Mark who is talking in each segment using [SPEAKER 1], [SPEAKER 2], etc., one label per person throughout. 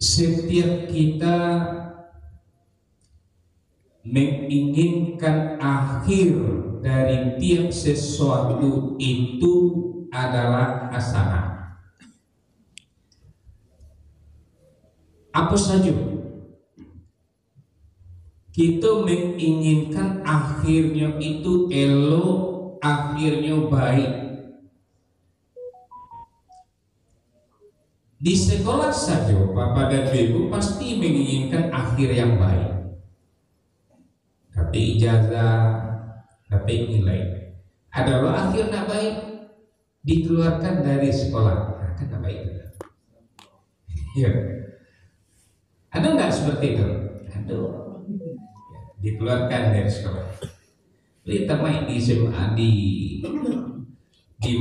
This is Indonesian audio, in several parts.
[SPEAKER 1] Setiap kita menginginkan akhir dari tiap sesuatu itu adalah hasanah. Apa saja kita menginginkan akhirnya itu elok, akhirnya baik. Di sekolah saja Bapak dan Ibu pasti menginginkan akhir yang baik, dapat ijazah, dapat nilai. Adalah akhirnya baik, dikeluarkan dari sekolah, kan baik. Ya. Ada nggak seperti itu? Ada. Dikeluarkan dari sekolah. Kita main di SMA di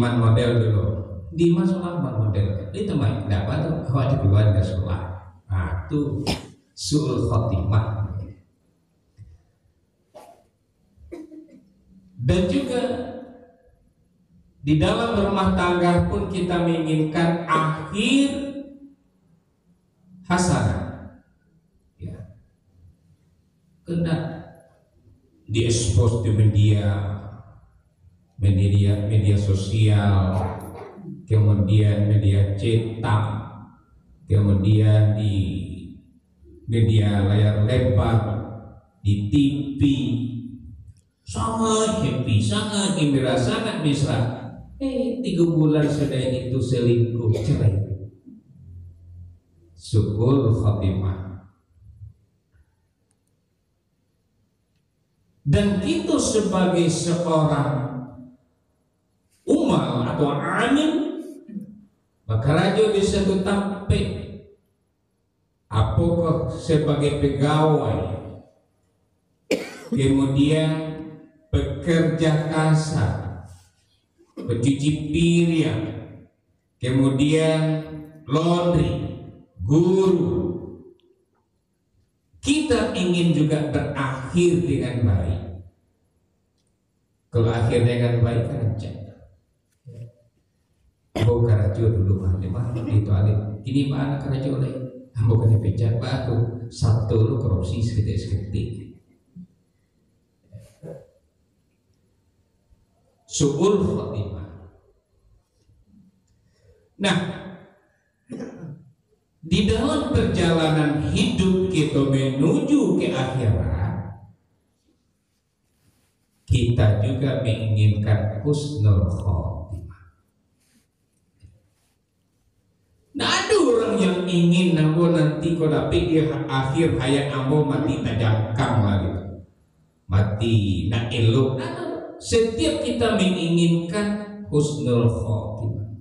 [SPEAKER 1] man model dulu. Di mana sekolah man model? Kita main dapat tuh awak dikeluarkan dari sekolah. Nah, itu su'ul khotimah. Dan juga di dalam rumah tangga pun kita menginginkan akhir hasanah. Ya. Kena diekspos di media sosial, kemudian media cetak, kemudian di media layar lebar, di TV, sangat happy, sangat gembira, sangat mesra. 3 bulan sudah itu selingkuh, cerai. Su'ul khotimah. Dan kita sebagai seorang umal atau alim, maka raja bisa tetapi apakah sebagai pegawai, kemudian pekerja kasar, pencuci piring, kemudian laundry, guru, kita ingin juga berakhir dengan baik. Kalau akhir dengan baik kan cek. Bukan rajo dulu mah itu alim. Ini mana rajo lagi? Bukan dipecat baru satu lu korupsi seketik. Su'ul khotimah. Nah, di dalam perjalanan hidup kita menuju ke akhirat, kita juga menginginkan husnul khotimah. Nah, ada orang yang ingin nabo nanti kau dapat di akhir hayat ambo mati tajamkang lagi, mati nak elok. Setiap kita menginginkan husnul khotimah,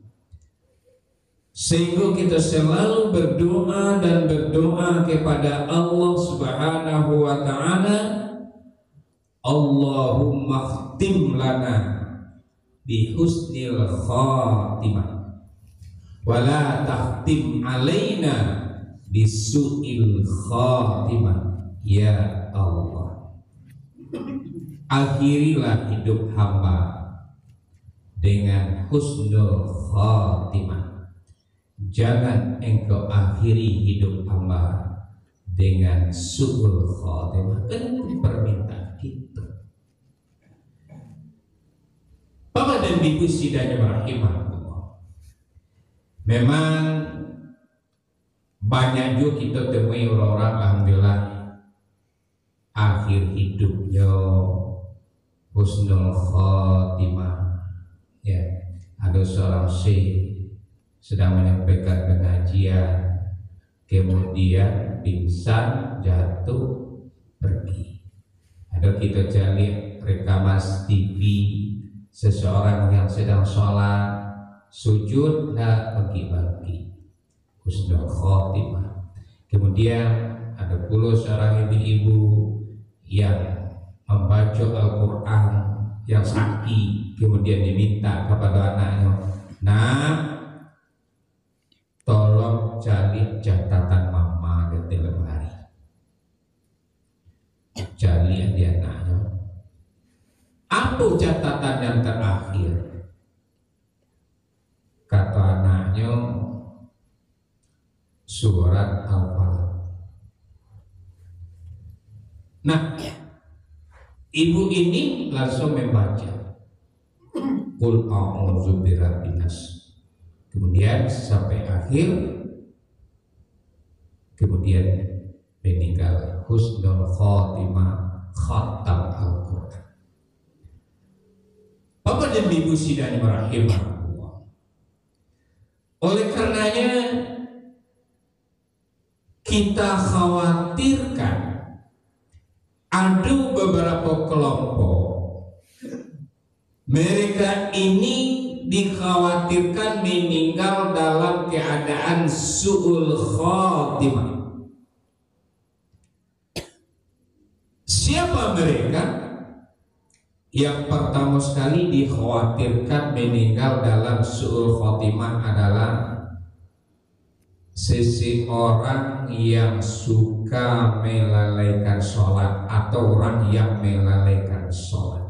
[SPEAKER 1] sehingga kita selalu berdoa dan berdoa kepada Allah Subhanahu wa Ta'ala, Allahumma khtim lana bi husnil khatimah wa la takhtim alaina bi su'il khatimah. Ya Allah, akhirilah hidup hamba dengan husnul khatimah. Jangan engkau akhiri hidup hamba dengan su'ul khatimah. Kan permintaan kita. Bapak dan Ibu sidang rahimahullah, memang banyak juga kita temui orang-orang alhamdulillah akhir hidupnya husnul khatimah. Ya, ada seorang syekh sedang menyampaikan pengajian, kemudian pingsan, jatuh, pergi. Ada kita cari rekaman TV seseorang yang sedang sholat, sujud, pergi, husnul khotimah. Kemudian ada pula seorang ibu-ibu yang membaca Al-Quran yang sakit, kemudian diminta kepada anaknya, nah, tolong cari catatan mama di lemari. Cari dia nanya, apa catatan yang terakhir? Kata anaknya, surat Al-Falaq. Nah, ibu ini langsung membaca Qul a'udzu birabbin nas. Kemudian sampai akhir, kemudian meninggal husnul khotimah, khatam Al-Quran. Bapak dan Ibu sidang rahimahullah. Oleh karenanya kita khawatirkan ada beberapa kelompok mereka ini dikhawatirkan meninggal dalam keadaan su'ul khotimah. Siapa mereka? Yang pertama sekali dikhawatirkan meninggal dalam su'ul khotimah adalah seseorang yang suka melalaikan sholat atau orang yang melalaikan sholat.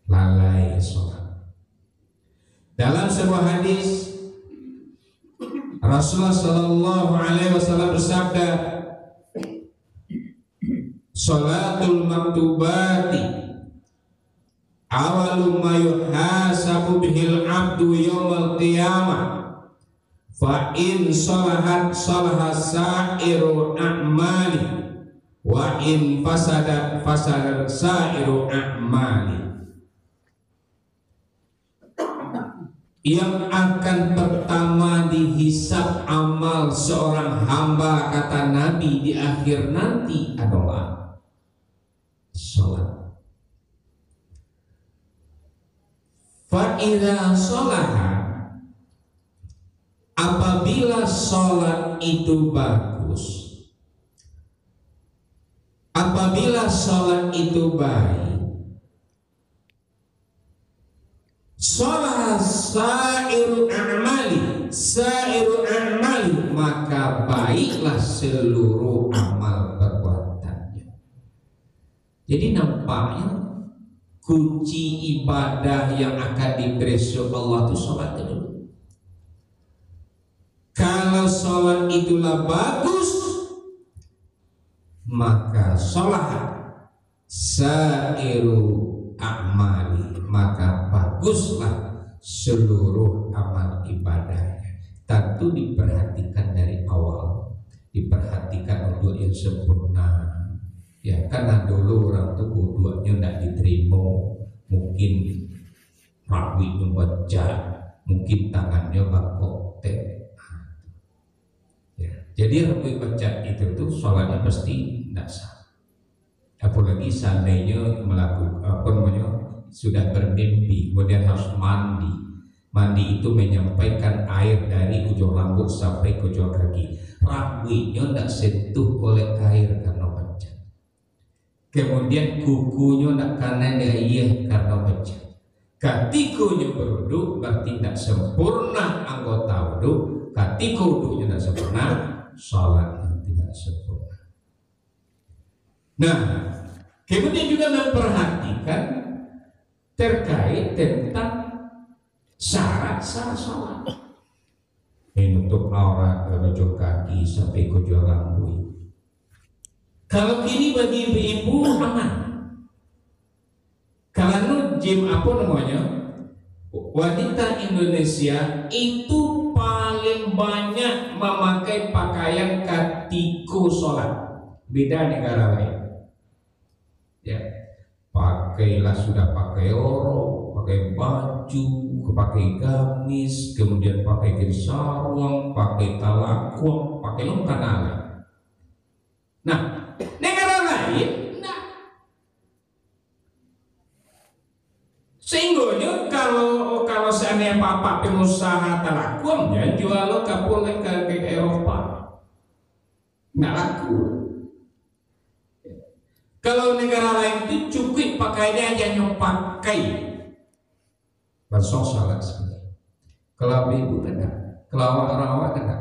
[SPEAKER 1] Lalai sholat. Dalam sebuah hadis Rasulullah Shallallahu Alaihi Wasallam bersabda, "Sholatul maktubati awalu ma yuhasabu bihil abdu yawmal qiyamah, fa in sholahat sholaha sa'iru a'mali, wa in fasadat fasadat sa'iru a'mali." Yang akan pertama dihisab amal seorang hamba, kata Nabi, di akhir nanti adalah sholat. Fa'idha sholaha, apabila sholat itu bagus, apabila sholat itu baik, sholat sa'iru a'mali, sa'iru a'mali, maka baiklah seluruh amal perbuatannya. Jadi nampaknya kunci ibadah yang akan diterima Allah itu sholat itu. Kalau sholat itulah bagus, maka sholat sa'iru a'mali, maka baguslah seluruh amal ibadahnya. Tentu diperhatikan dari awal, diperhatikan untuk yang sempurna. Ya, karena dulu orang tuh wudunya tidak diterima, mungkin rawinya baca, mungkin tangannya bakokte. Ya, jadi rawi baca itu tuh sholatnya pasti tidak sah. Apalagi seandainya melakukan sudah bermimpi, kemudian harus mandi. Mandi itu menyampaikan air dari ujung rambut sampai ke ujung kaki. Rawinya tidak sentuh oleh air karena baca. Kemudian kukunya tidak kanan dia karena baca. Ketikunya berwudhu berarti tidak sempurna anggota wudhu. Ketika wudhunya tidak sempurna, sholatnya tidak sempurna. Nah, kemudian juga memperhatikan terkait tentang syarat-syarat sholat. Menutup aurat dari ujung kaki sampai ke ujung rambut. Kalau kini bagi ibu-ibu aman. Kalau jim apa namanya, wanita Indonesia itu paling banyak memakai pakaian ketika sholat. Beda negara lain. Ya, pakailah sudah pakai oro, pakai baju, pakai gamis, kemudian pakai sarung, pakai talakuang, pakai lengkap. Nah, negara lain enggak. Sehingga kalau seandainya papa pengusaha talakuang ya jual kapolek ke Eropa, nggak laku. Kalau negara lain itu cukup pakainya aja yang pakai langsung salat sekali. Kalau ibu kena, kalau awak kena,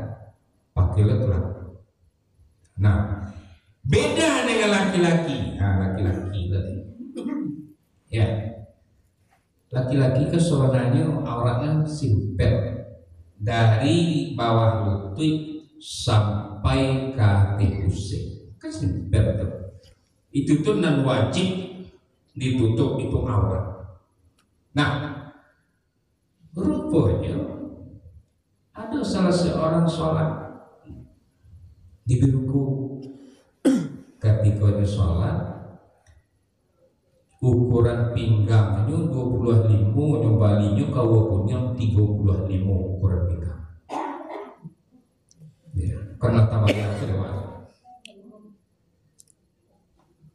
[SPEAKER 1] pakailah tulang. Nah, beda dengan laki-laki. Nah, laki-laki tadi. Ya, laki-laki keseluruhannya auratnya simpel, dari bawah lutut sampai ke TUC. Kan betul. Itu tuh non wajib ditutup, itu aurat. Nah, rupanya ada salah seorang sholat di biruku ketika sholat, ukuran pinggangnya 25, nyobalinya kawakunnya 35 ukuran pinggang. Ya, karena tabayang sudah.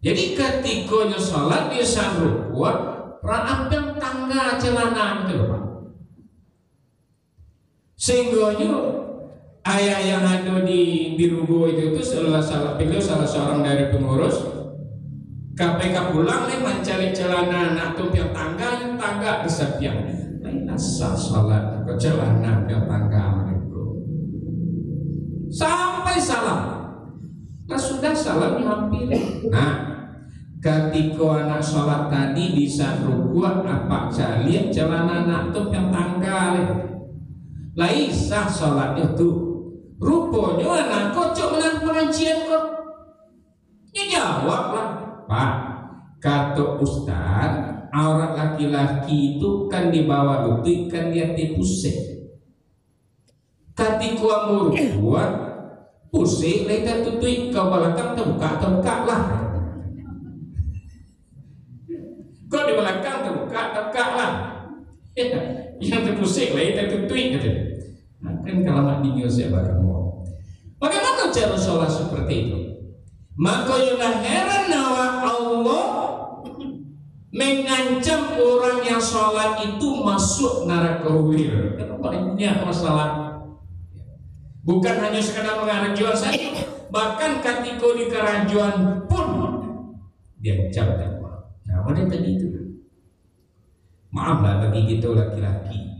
[SPEAKER 1] Jadi ketika sholat dia sanggup kuat, rampang tangga celana itu Pak. Sehingga ayah yang ada di Birugo itu salah seorang dari pengurus KPK pulang nih mencari celana anak tuh yang tangga bisa piang lain asal sholat ke celana yang tangga mereka sampai salam. Nah sudah salam hampir. Nah ketika anak sholat tadi bisa rukuk apa lihat celana anak tuh yang tangga lain sah sholatnya tuh. Rupanya anak kocok menang pengajian kok. Ya jawab lah, Pak. Kata Ustaz, aurat laki-laki itu kan di bawah lutut, kan dia pusing. Ketika mau buat pusing, lain tutui kau belakang terbuka lah. Kau di belakang terbuka lah. Yang terpusing lain tutui gitu. Nah, kan kalau mak dingin saya bareng mau. Bagaimana cara sholat seperti itu? Maka yang heran bahwa Allah mengancam orang yang sholat itu masuk neraka wir. Karena banyak masalah. Bukan hanya sekadar mengajuan saja, bahkan ketika di kerajuan pun diancam dakwah. Nah, mana tadi itu? Maaflah bagi kita laki-laki.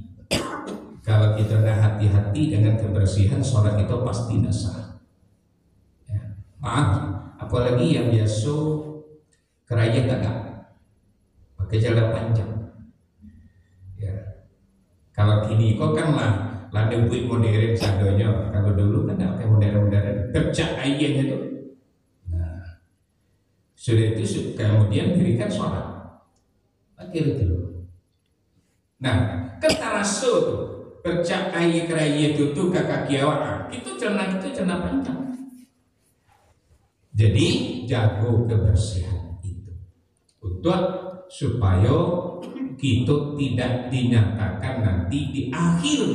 [SPEAKER 1] Kalau kita tidak hati-hati dengan kebersihan, sholat itu pasti tidak sah. Ya, maaf, apalagi yang biasa kerajaan tegak, pakai celana panjang. Ya, kalau kini kok kan lah buat modern sadonya. Kalau dulu kan tidak pakai modern, tercak ayam itu. Nah, sudah itu kemudian dirikan sholat, pakai itu. Nah, ketaraso tuh. Percak air keraya itu kakak kiawaan itu celana panjang. Jadi jago kebersihan itu untuk supaya kita tidak dinyatakan nanti di akhir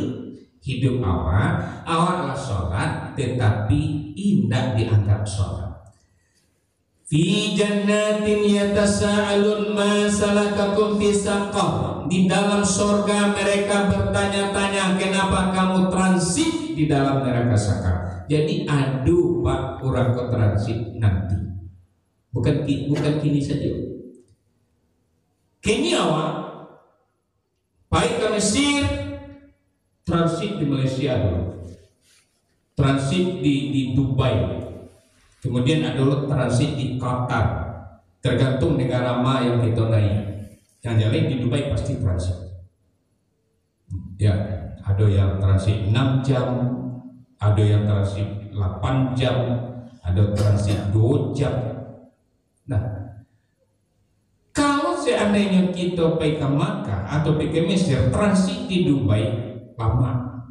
[SPEAKER 1] hidup awak sholat tetapi indah dianggap sholat. Fi jannatin yatasa'alun ma salakakum fi saqar. Di dalam surga mereka bertanya-tanya kenapa kamu transit di dalam neraka sakar. Jadi aduh Pak, kurang kok transit nanti. Bukan kini saja. Kini awak baik ke Mesir, transit di Malaysia dulu. Transit di Dubai. Kemudian ada transit di Qatar, tergantung negara mana yang kita naik. Yang jalan di Dubai pasti transit. Ya, ada yang transit 6 jam, ada yang transit 8 jam, ada transit 2 jam. Nah, kalau seandainya kita pergi ke Makkah atau pergi ke Mesir, transit di Dubai lama,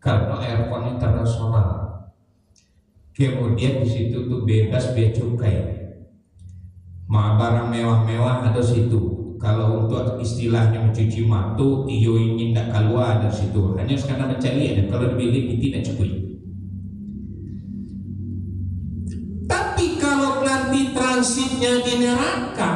[SPEAKER 1] karena airport internasional. Kemudian di situ tuh bebas bea cukai, barang mewah-mewah ada situ. Kalau untuk istilahnya mencuci matu, iyo ingin tidak keluar dari situ. Hanya sekarang mencari ada. Kalau dibeli tidak cukup. Tapi kalau nanti transitnya di neraka,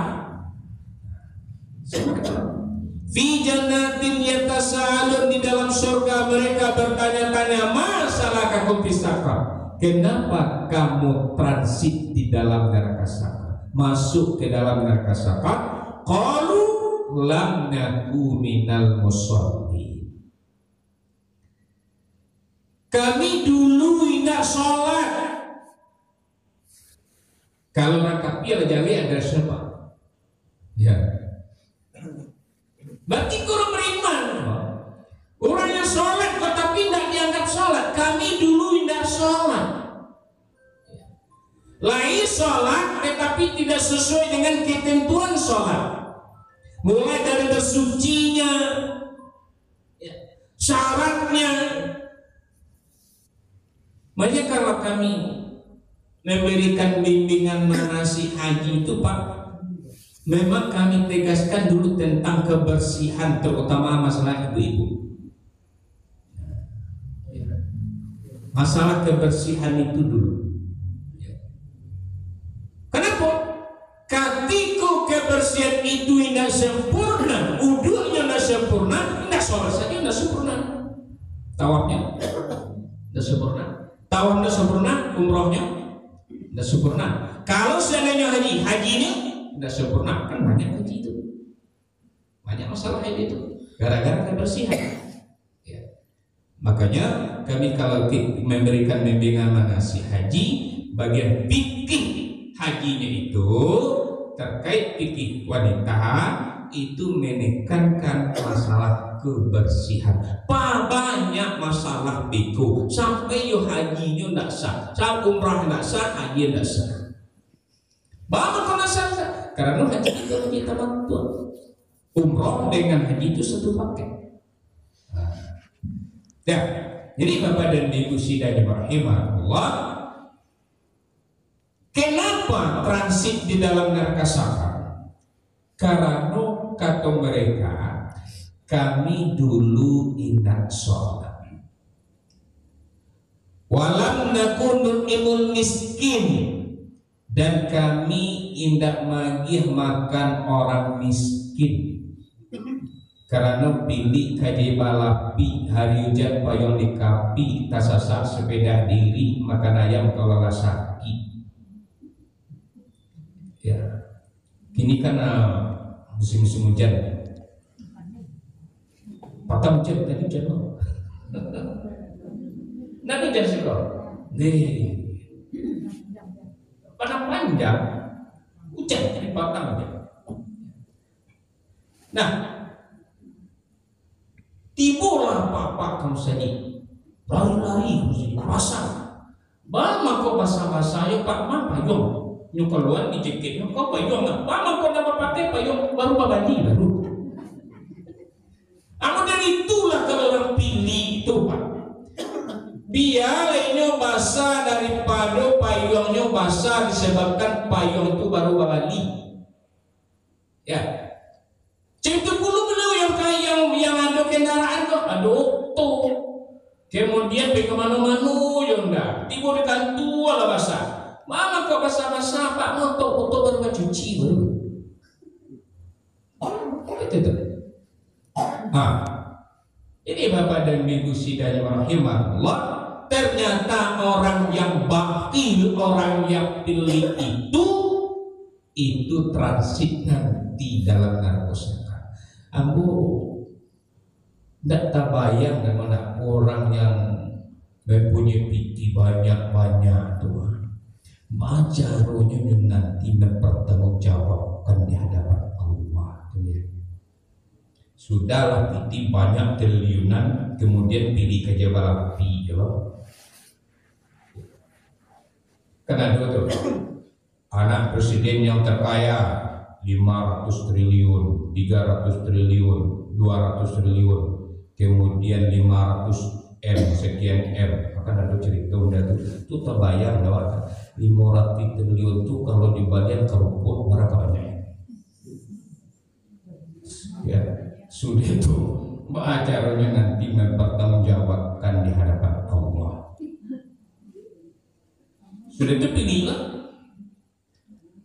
[SPEAKER 1] fi jannatin yatasaalun, di dalam surga mereka bertanya-tanya masalah kakum fisakar. Kenapa kamu transit di dalam neraka sakar, masuk ke dalam neraka sakar? Qalu lam naku minal musholli. Kami dulu tidak sholat. Kalau rakaat jali ada siapa? Ya. Berarti kurang beriman. Orang yang Lain sholat tetapi tidak sesuai dengan ketentuan sholat, mulai dari bersucinya, syaratnya. Makanya kalau kami memberikan bimbingan manasik haji itu Pak, memang kami tegaskan dulu tentang kebersihan, terutama masalah ibu-ibu. Masalah kebersihan itu dulu. Kenapa? Ketika kebersihan itu tidak sempurna, wudunya tidak sempurna, tidak sholat saja tidak sempurna, tawafnya tidak sempurna, tawaf tidak sempurna, umrohnya tidak sempurna. Kalau seandainya hajinya tidak sempurna, kan banyak haji itu, banyak masalah haji itu gara-gara kebersihan. Makanya kami kalau memberikan bimbingan manasik haji, bagian fikih hajinya itu terkait fikih wanita itu menekankan masalah kebersihan. Banyak masalah beko sampai yo hajinya tidak sah, sampai umrah tidak sah, haji tidak sah. Banyak masalah karena haji itu haji tamattu. Umrah dengan haji itu satu paket. Ya, jadi Bapak dan Ibu sidang rahimahullah, kenapa transit di dalam neraka safar? Karena kata mereka, kami dulu ingat sholat, walam nakun imul miskin, dan kami indak magih makan orang miskin. Karena pilih kaji balapi hari hujan payung di kapi tasasak sepeda diri makan ayam kalau sakit. Ya, kini kan musim-musim hujan. Patah hujan tadi hujan loh. Nanti hujan sih kok. Nih, pada panjang hujan jadi patah hujan. Nah, tibulah papa kamu saja, lari-lari kamu saja, pasang. Bama kau basah-basah ya Pak Ma payung, nyukaluan di jaketnya kau payung nggak? Bama kau nama pakai payung baru babandi baru. Aku dari itulah kalau orang pilih itu Pak, biarnya basah daripada payungnya basah disebabkan payung itu baru babandi. Ya. Cinta dulu yang ada kendaraan kok, aduh tuh, kemudian pergi kemana-mana, ya enggak, tiba di kantu ala basah, mama kok basah-basah, Pak motor baru cuci baru, itu tuh, ini Bapak dan Ibu sidang rahimahullah, ternyata orang yang bakhil, orang yang pilih itu transit nanti dalam narkoba. Ambo tidak terbayang bagaimana orang yang mempunyai fikih banyak-banyak Tuhan, baca rohnya nanti mempertanggungjawabkan di hadapan Allah. Sudahlah fikih banyak triliunan, kemudian pilih kerja balapi, karena itu anak presiden yang terkaya 500 triliun, 300 triliun, 200 triliun, kemudian 500 M sekian M, akan ada cerita udah itu terbayang lewat 500 triliun itu kalau dibagian ke rumput berapa banyak? Ya sudah itu acaranya nanti mempertanggungjawabkan di hadapan Allah. Sudah itu pilihlah.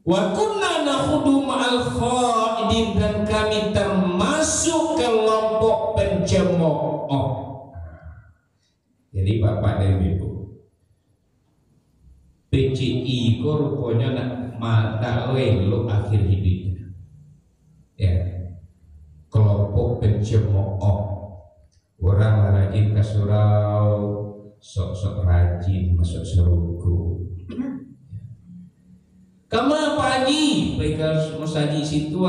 [SPEAKER 1] Wa kunna nakhudu ma'al khaidin, dan kami termasuk kelompok pencemooh. Jadi Bapak dan Ibu, PCI ko rupanya nak lo akhir hidupnya. Ya, kelompok pencemooh. Orang rajin ke surau, sok-sok rajin masuk seruku. Kamu Pak Haji, baiklah musaji situ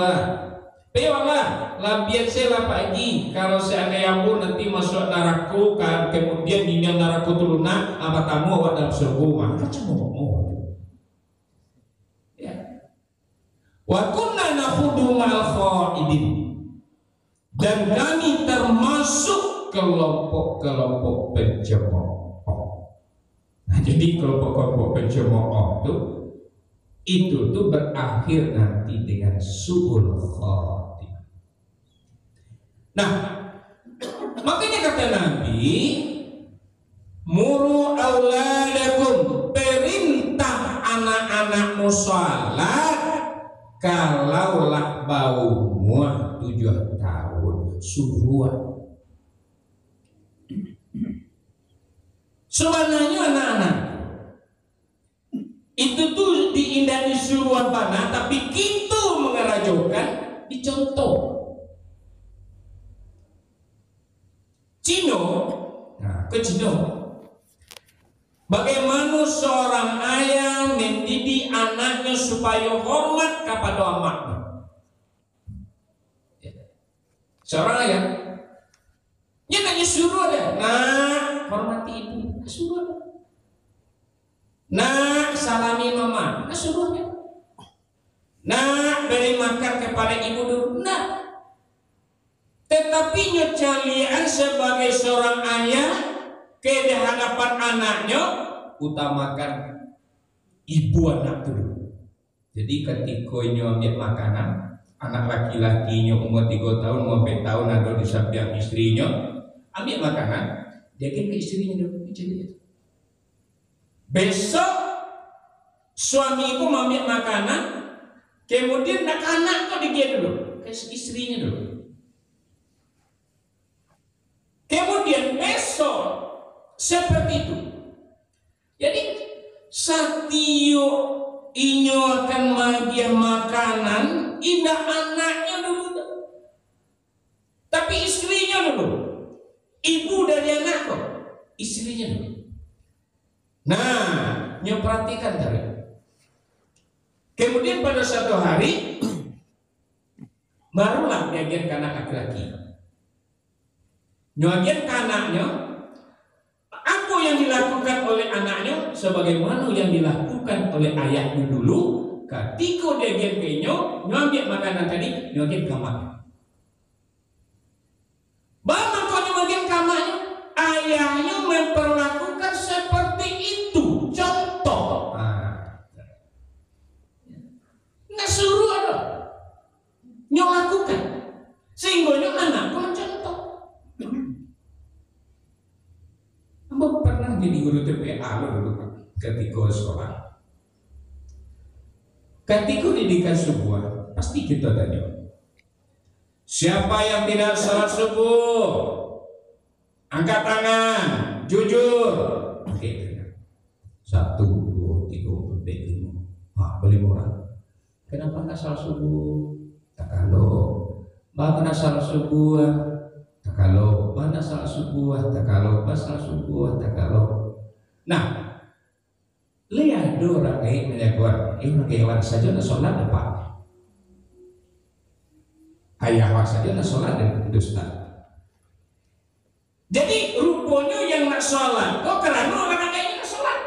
[SPEAKER 1] Pewalah, labian saya Pak Haji. Kalau seandainya aku nanti masuk naraku, kan kemudian di naraku turuna, apa kamu awak dalam surga? Maka cuma mau. Wa kunna nakhudu ma'al khaidin, dan kami termasuk kelompok-kelompok pencemooh. Nah, jadi kelompok-kelompok pencemooh itu tuh berakhir nanti dengan su'ul khatimah. Nah, makanya kata Nabi, muru auladakum, perintah anak-anakmu sholat kalaulah bau muah 7 tahun, suruh. Sebenarnya anak-anak itu tuh diindani suruh panah, tapi kita mengerajokan dicontoh. Cino, nah ke Cino, bagaimana seorang ayah mendidik anaknya supaya hormat kepada amaknya. Seorang ayah, dia nanya suruh deh, nah hormati ibu, suruh. Nak salami mama, nah suruhnya. Nak beri makan kepada ibu dulu, nah. Tetapi nyocalian sebagai seorang ayah ke hadapan anaknya, utamakan ibu anak dulu. Jadi ketika ambil makanan, anak laki-lakinya umur 3 tahun, umur 4 tahun ada di samping istrinya, ambil makanan, dia ke istrinya dulu. Besok suami ibu ambil makanan, kemudian anak kok dia dulu, ke istrinya dulu. Kemudian besok seperti itu. Jadi satio inyo akan magia makanan, indah anaknya dulu, tapi istrinya dulu. Ibu dari anak kok, istrinya dulu. Nah, nyo perhatikan tadi. Kemudian pada suatu hari barulah diajar ke anak laki-laki. Nyoagian ke anaknya, apa yang dilakukan oleh anaknya sebagaimana yang dilakukan oleh ayahnya dulu. Ketika dia gen penyo, nyambil makanan tadi, nyoagian kamarnya. Bapak kau nyoagian kamarnya, ayahnya memperlakukan seperti itu. Contoh, nggak suruh ada, nyolakukan, sehingga anak kau contoh. Ambo pernah jadi guru TPA dulu ketika sekolah. Ketika didikan subuh, pasti kita tanya, siapa yang tidak salat subuh? Angkat tangan, jujur. Oke, 1, 2, 3, 4, 5. Wah, boleh orang. Kenapa nggak salat subuh? Tak kalau. Mana salat subuh? Tak kalau. Mana salat subuh? Tak kalau. Pas salat subuh? Tak kalau. Nah, lihat orang menyakuan. Ini kewan saja nak sholat depan. Ayah saja nak sholat dan dusta. Jadi rupanya yang nak sholat, kok kerana orang kaya nak sholat.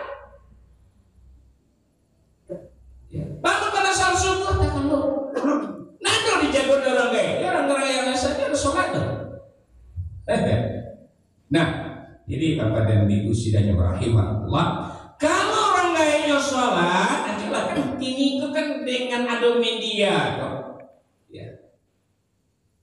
[SPEAKER 1] Bangun pada salat subuh tak kalau. Nado dijaga orang kaya, orang yang saja nak sholat. Nah, jadi Bapak dan Ibu sidang rahimahullah, kalau orang kaya sholat, ajalah kan kini itu kan dengan ada media kok.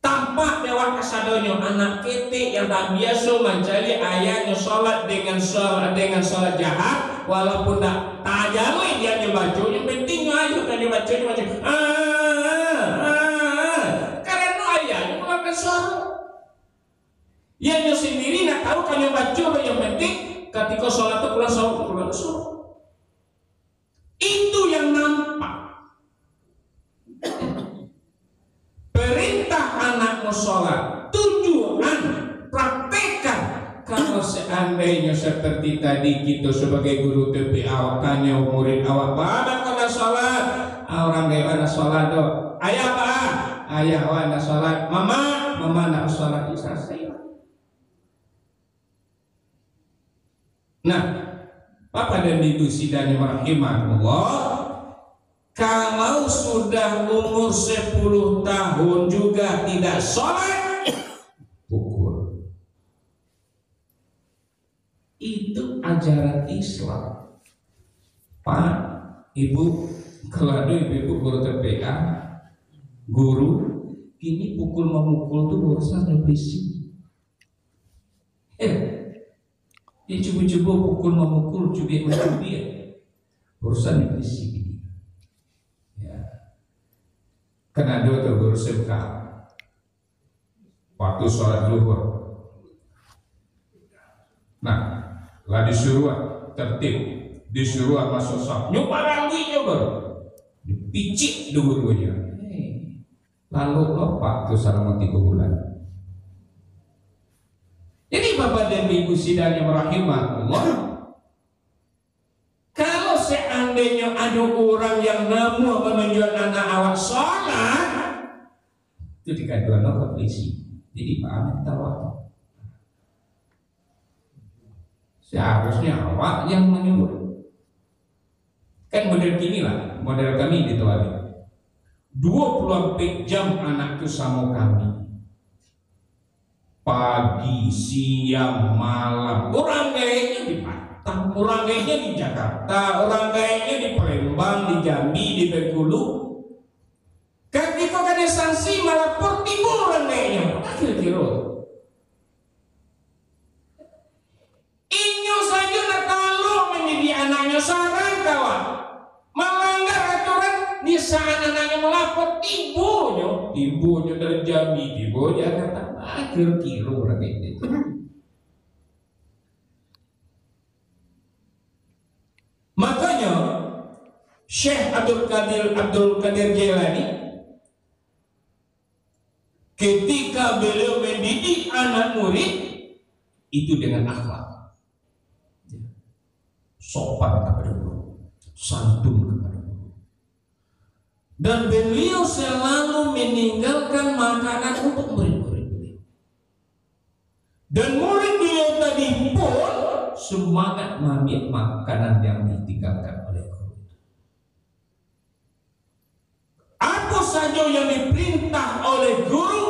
[SPEAKER 1] Tampak lewat kasadonyo anak kete yang tak biasa mencari ayahnya sholat dengan sholat jahat, walaupun tak tajawi dia nyebaco, yang penting ayo kan nyebaco. Karena ayahnya melakukan sholat. Ia sendiri nak tahu kan nyebaco, yang penting ketika sholat itu pulang sholat. Itu yang nampak. Perintah anakmu sholat, tujuan praktekkan. Kalau seandainya seperti tadi kita sebagai guru TPA tanya murid awak, "Bapa kau nak sholat?" Orang dewa nak sholat do. Ayah apa? Ayah awak nak sholat. Mama nak sholat. Selesai. Nah, Bapak dan Ibu sidang rahimahullah, kalau sudah umur 10 tahun juga tidak sholat, pukul. Itu ajaran Islam. Pak, Ibu, kalau ada ibu-ibu guru TPA, guru, ini pukul memukul tuh urusan revisi. Dia coba-coba pukul memukul, cubit-cubit ya. Urusan revisi. Karena ada tuh guru SMK waktu sholat zuhur. Nah, lah disuruh tertib, disuruh masuk saf. Nyoba lagi nyoba, dipicik gurunya. Lalu apa tuh selama 3 bulan? Jadi Bapak dan Ibu sidang yang rahimahullah, kalau seandainya ada orang yang namu menunjuk anak awak sholat, itu dikaduan ke polisi. Jadi Pak Amin tahu apa? Seharusnya awak yang menyuruh. Kan model gini lah, model kami di Tuhan. 24 jam anak itu sama kami. Pagi, siang, malam. Orang kayaknya di Batam, orang kayaknya di Jakarta, orang kayaknya di Palembang, di Jambi, di Bengkulu. Kan itu kan sanksi malah timur orang kayaknya. Kira-kira. Inyo saja nak kalau menjadi anaknya saran kawan. Melanggar aturan di saat anaknya melapor ibunya dari Jambi, ibu Jakarta, kira-kira berarti itu. Makanya Syekh Abdul Qadir Jailani ketika beliau mendidik anak murid itu dengan akhlak, sopan kepada guru, santun kepada guru, dan beliau selalu meninggalkan makanan untuk murid-murid beliau. Dan murid beliau tadi pun semangat mengambil makanan yang ditinggalkan oleh guru. Apa saja yang diperintah oleh guru,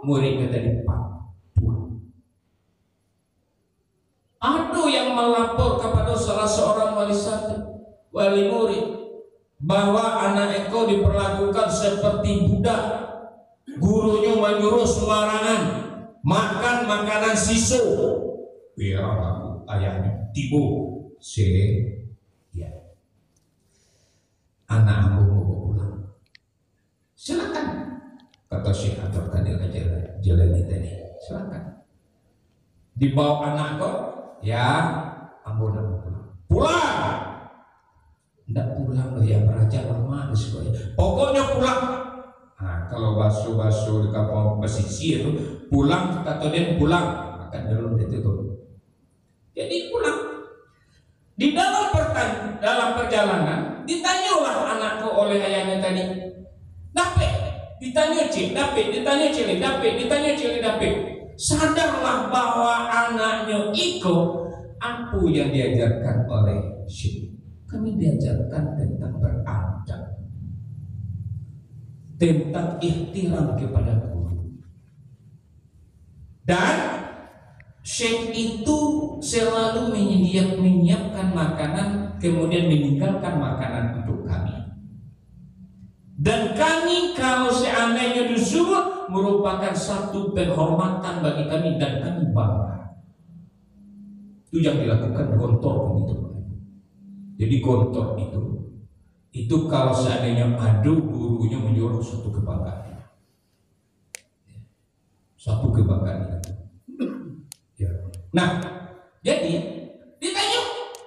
[SPEAKER 1] muridnya tadi patuh. Ada yang melapor kepada salah seorang wali murid bahwa anak engkau diperlakukan seperti budak, gurunya menyuruh sembarangan makan makanan siso. Biar aku ayahnya tibu ya anak aku mau pulang, silakan, kata Syekh Abdul Qadir Jailani tadi, silakan dibawa anak kau, ya ambo nak pulang. Ndak pulang loh ya, beraja lama di sekolah. Pokoknya pulang. Nah, kalau basuh-basuh di kampung pesisir pulang, kata dia pulang, akan belum ditutup. Jadi pulang. Di dalam perjalanan ditanyalah anakku oleh ayahnya tadi. Dape, ditanya cik, dape, ditanya cili, dape, ditanya cili, dape. Sadarlah bahwa anaknya itu apa yang diajarkan oleh Syekh. Kami diajarkan tentang beradab, tentang ihtiram kepada guru. Dan Syekh itu selalu menyiapkan makanan, kemudian meninggalkan makanan untuk kami. Dan kami kalau seandainya disuruh merupakan satu penghormatan bagi kami dan kami bangga. Itu yang dilakukan gontor begitu. Jadi gontor itu kalau seandainya ada gurunya menyuruh satu kebanggaan, itu. Ya. Nah, jadi ditanya,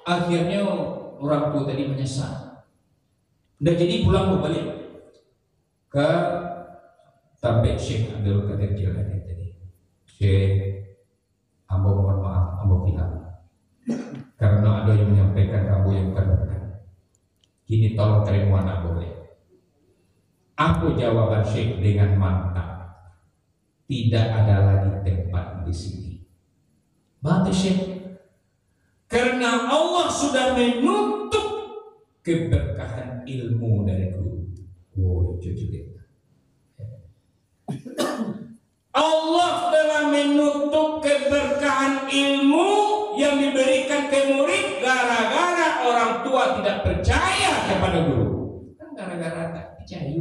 [SPEAKER 1] akhirnya orang tua tadi menyesal. Udah jadi pulang kembali ke tempat Syekh Abdul Qadir Jailani tadi. Syekh, ambo mohon maaf, ambo bilang. Karena ada yang menyampaikan kamu yang bukan benar. Kini tolong terima anak boleh. Aku jawaban Syekh dengan mantap. Tidak ada lagi tempat di sini. Batu Syekh. Karena Allah sudah menutup keberkahan ilmu dari guru. Oh, jujur. Allah telah menutup keberkahan ilmu yang diberikan ke murid gara-gara orang tua tidak percaya kepada guru. Kan gara-gara tak percaya.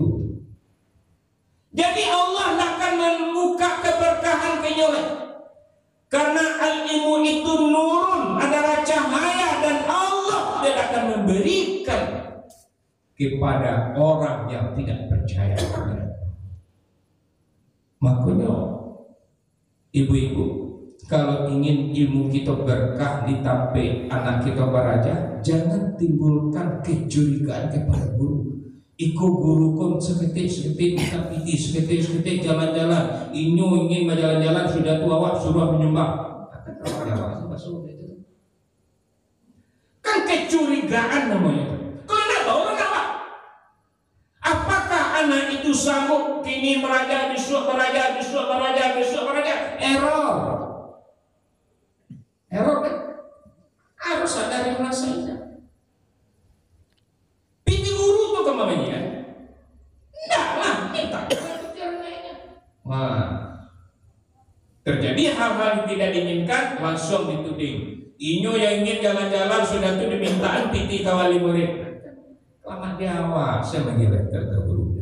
[SPEAKER 1] Jadi Allah akan membuka keberkahan kenyoleh. Karena al-ilmu itu nurun, adalah cahaya, dan Allah tidak akan memberikan kepada orang yang tidak percaya kepada. Makanya ibu-ibu, kalau ingin ilmu kita berkah ditampai anak kita beraja, jangan timbulkan kecurigaan kepada guru. Iko guru kon seketik kita piti seketik jalan-jalan. Inyo ingin berjalan-jalan sudah tua awak suruh menyembah. Kan kecurigaan namanya. Kau tidak tahu kenapa? Apakah anak itu sanggup kini meraja besok meraja besok meraja besok meraja? Error kan? Harus ada yang rasanya. Piti guru tuh kemana ya? Enggak lah, minta. Wah, terjadi hal-hal yang tidak diinginkan, langsung dituding. Inyo yang ingin jalan-jalan sudah tuh dimintaan piti kawali murid. Lama dia awal, saya mengira terguru.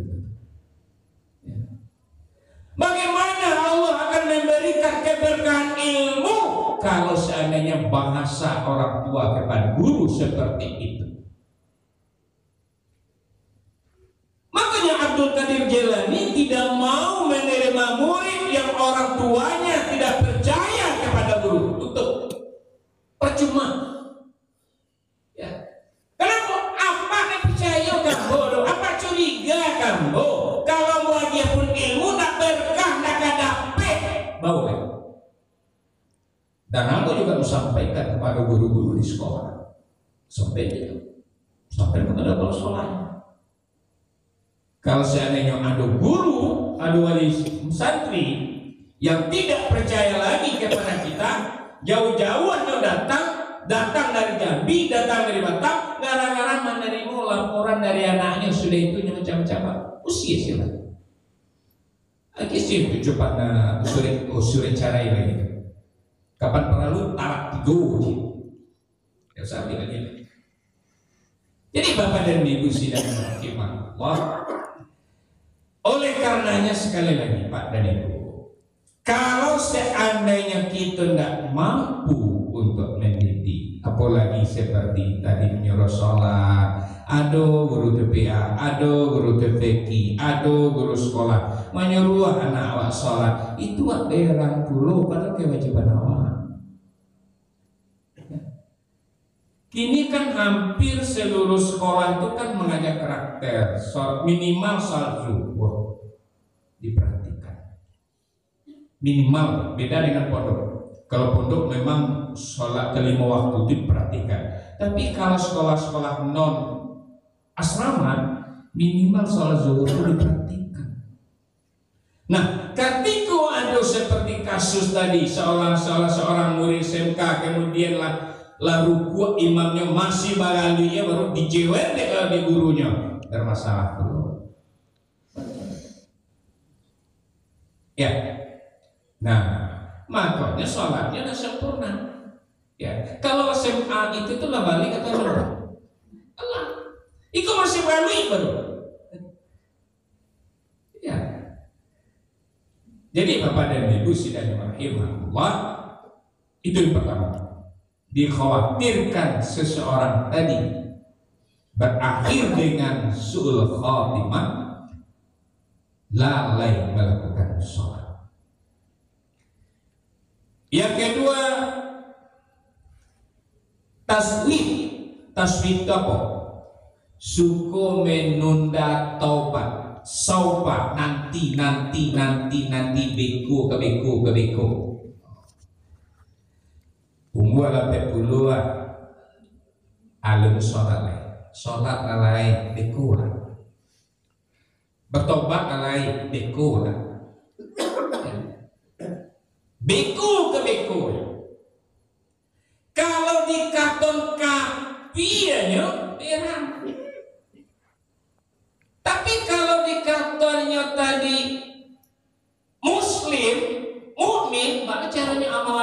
[SPEAKER 1] Bagaimana Allah akan memberikan keberkahan ilmu kalau seandainya bahasa orang tua kepada guru seperti itu? Makanya Abdul Qadir Jailani tidak mau menerima murid yang orang tuanya tidak percaya kepada guru. Tutup. Percuma. Ya. Kenapa? Apa yang percaya kamu? Apa curiga kamu? Kalau mau dia pun ilmu nak berkah nak dapet bau kan? Dan aku juga sampaikan kepada guru-guru di sekolah. Sampai kepada kepala sekolah. Kalau seandainya ada guru, ada wali santri yang tidak percaya lagi kepada kita, jauh-jauh atau datang dari Jambi, datang dari Batam, gara-gara menerima laporan dari anaknya sudah itu macam-macam usia sila. Lagi sih cepat usure cara ini. Kapan perlu tarak tiga ya saat ini. Jadi Bapak dan Ibu sidang rahimah Allah. Oleh karenanya sekali lagi Pak dan Ibu, kalau seandainya kita tidak mampu untuk mendidik, apalagi seperti tadi menyuruh sholat, aduh guru TPA, aduh guru TPQ, aduh guru sekolah menyuruh anak awak sholat, itu daerah dulu padahal kewajiban awak. Kini kan hampir seluruh sekolah itu kan mengajak karakter minimal sholat zuhur diperhatikan. Minimal, beda dengan pondok. Kalau pondok memang sholat kelima waktu diperhatikan. Tapi kalau sekolah-sekolah non asrama minimal sholat zuhur itu diperhatikan. Nah, ketika ada seperti kasus tadi seorang murid SMK kemudian ruku imamnya masih balalia baru dijewer di gurunya, bermasalah dulu. Ya, nah makanya sholatnya sudah sempurna. Ya, kalau SMA itu tuh lah balik atau belum? Allah, itu masih balik baru. Ya, jadi Bapak dan Ibu sidang rahimahullah, itu yang pertama. Dikhawatirkan seseorang tadi berakhir dengan su'ul khatimah, lalai melakukan sholat. Yang kedua, taswif apa? Suku menunda taubat, saupa nanti beko ke beko. Umur 80 alun sholat lalai beko lah, bertobat lalai beko lah, beko ke beko. Kalau dikaton kapianya berang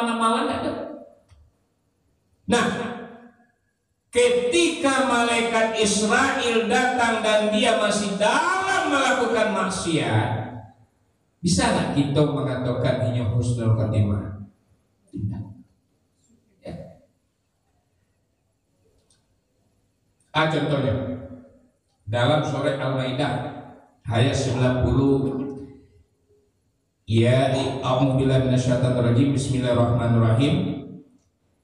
[SPEAKER 1] amalan-amalan ada. Nah, ketika malaikat Israel datang dan dia masih dalam melakukan maksiat, bisa nggak kita mengatakan ini husnul khotimah? Tidak. Ya. Contohnya dalam surah Al-Maidah ayat 90, ya a'udzubillahi minasyaitonir rajim, bismillahirrahmanirrahim.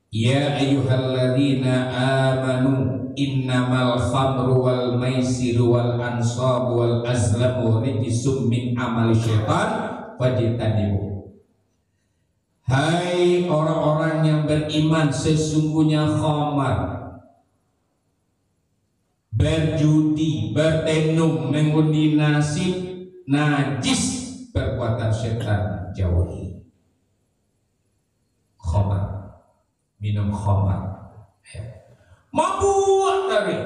[SPEAKER 1] Ya ayyuhalladzina amanu innamal khamru wal maisiru wal ansabu wal azlamu rijsum min amali syaitan fajtanibu. Hai orang-orang yang beriman, sesungguhnya khamar, berjudi, bertenung, mengundi nasib, najis, perbuatan setan jauhi. Khamar, minum khamar, mabuk tadi.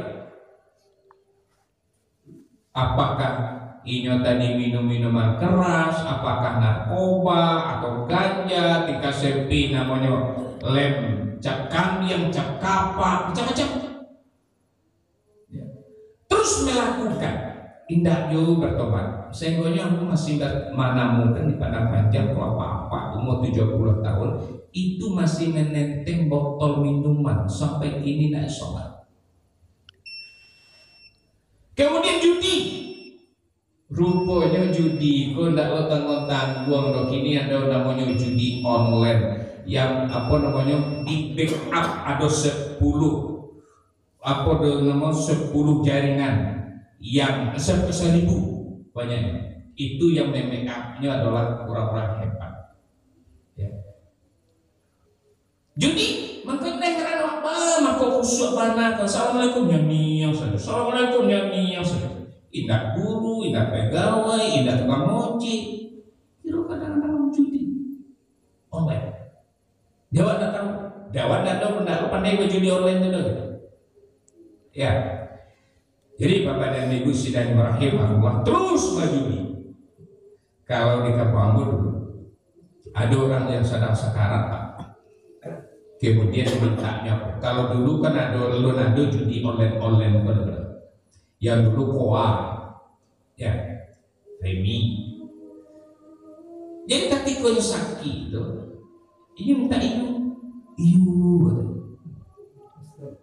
[SPEAKER 1] Apakah ini tadi minum minuman keras, apakah narkoba atau ganja, tingkat sepi namanya lem, cap kambing, cap kapak, macam-macam. Terus melakukan, indah yo bertobat. Sehingga aku masih mana mungkin di padang panjang kalau apa-apa umur 70 tahun itu masih menenteng botol minuman sampai kini naik sholat. Kemudian judi, rupanya judi kok ndak otang-otang buang dok. Ini ada namanya judi online yang apa namanya di backup ada 10 apa nama 10 jaringan yang 1000 banyaknya. Itu yang memang-nya adalah orang-orang hebat. Ya. Judi mungkin heran apa maka khusyuk mana. Assalamualaikum nyanyi yang saja. Assalamualaikum nyanyi yang saja. Indah guru, indah pegawai, indah tukang moci. Kira kadang-kadang judi online. Jawab tak tahu. Jawab tak tahu. Tidak pandai berjudi online itu. Ya. Jadi Bapak dan Ibu sidang rahimahullah, terus berjudi. Kalau di kampung dulu ada orang yang sedang sekarat, Pak. Kemudian mintanya, kalau dulu kan ada judi online yang dulu koa, ya, remi. Jadi ketika sakit itu, ini minta iu.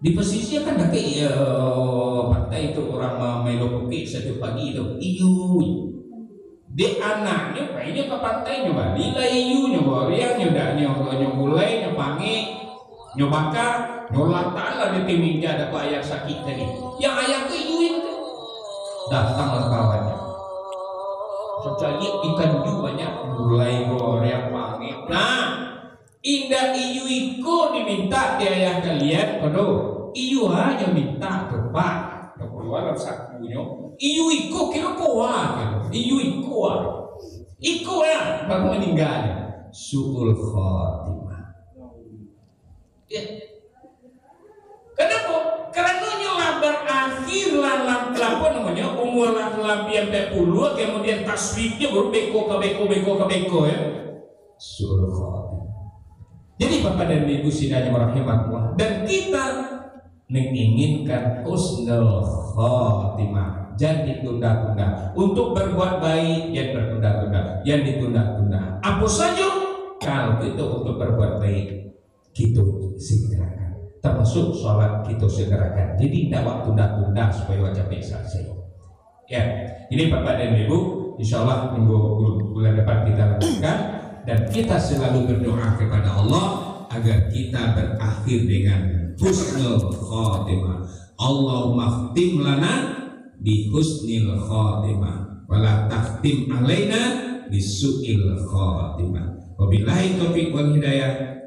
[SPEAKER 1] Di pesisir kan ada pantai itu orang melo kopi satu pagi itu iu. Di anaknya kayaknya ke pantai nyoba lila iu, nyoba riang, nyogulai, nyopangi, nyobakar, nyolatan lah di timingnya ada kok ayah sakit tadi. Yang ayah ke iu itu datanglah kawannya. Secari ikan iu banyak, gulai goreng pangi. Nah, indah iu iko diminta di ayah kalian, kodo iu aja minta tuh Pak, keluar sakunya. Iu iko kira koa, iu iko ya, baru meninggal. Su'ul khotimah. Ya. Kenapa? Karena nyolah berakhir lah apa namanya umur lah yang 40, kemudian taswifnya baru beko ya. Su'ul khotimah. Jadi Bapak dan Ibu sidang rahimahullah, dan kita menginginkan husnul khotimah, jangan ditunda-tunda. Untuk berbuat baik jangan bertunda-tunda, jangan ditunda-tunda. Apa saja kalau itu untuk berbuat baik kita segerakan, termasuk sholat kita segerakan. Jadi tidak waktu tunda-tunda supaya wajah selesai. Ya, ini Bapak dan Ibu, insya Allah minggu bulan depan kita lakukan. Dan kita selalu berdoa kepada Allah agar kita berakhir dengan husnul khotimah. Allahumma khtim lana bi husnil khotimah wala takhtim alaina bi su'il khotimah. Wabillahi taufiq wal hidayah.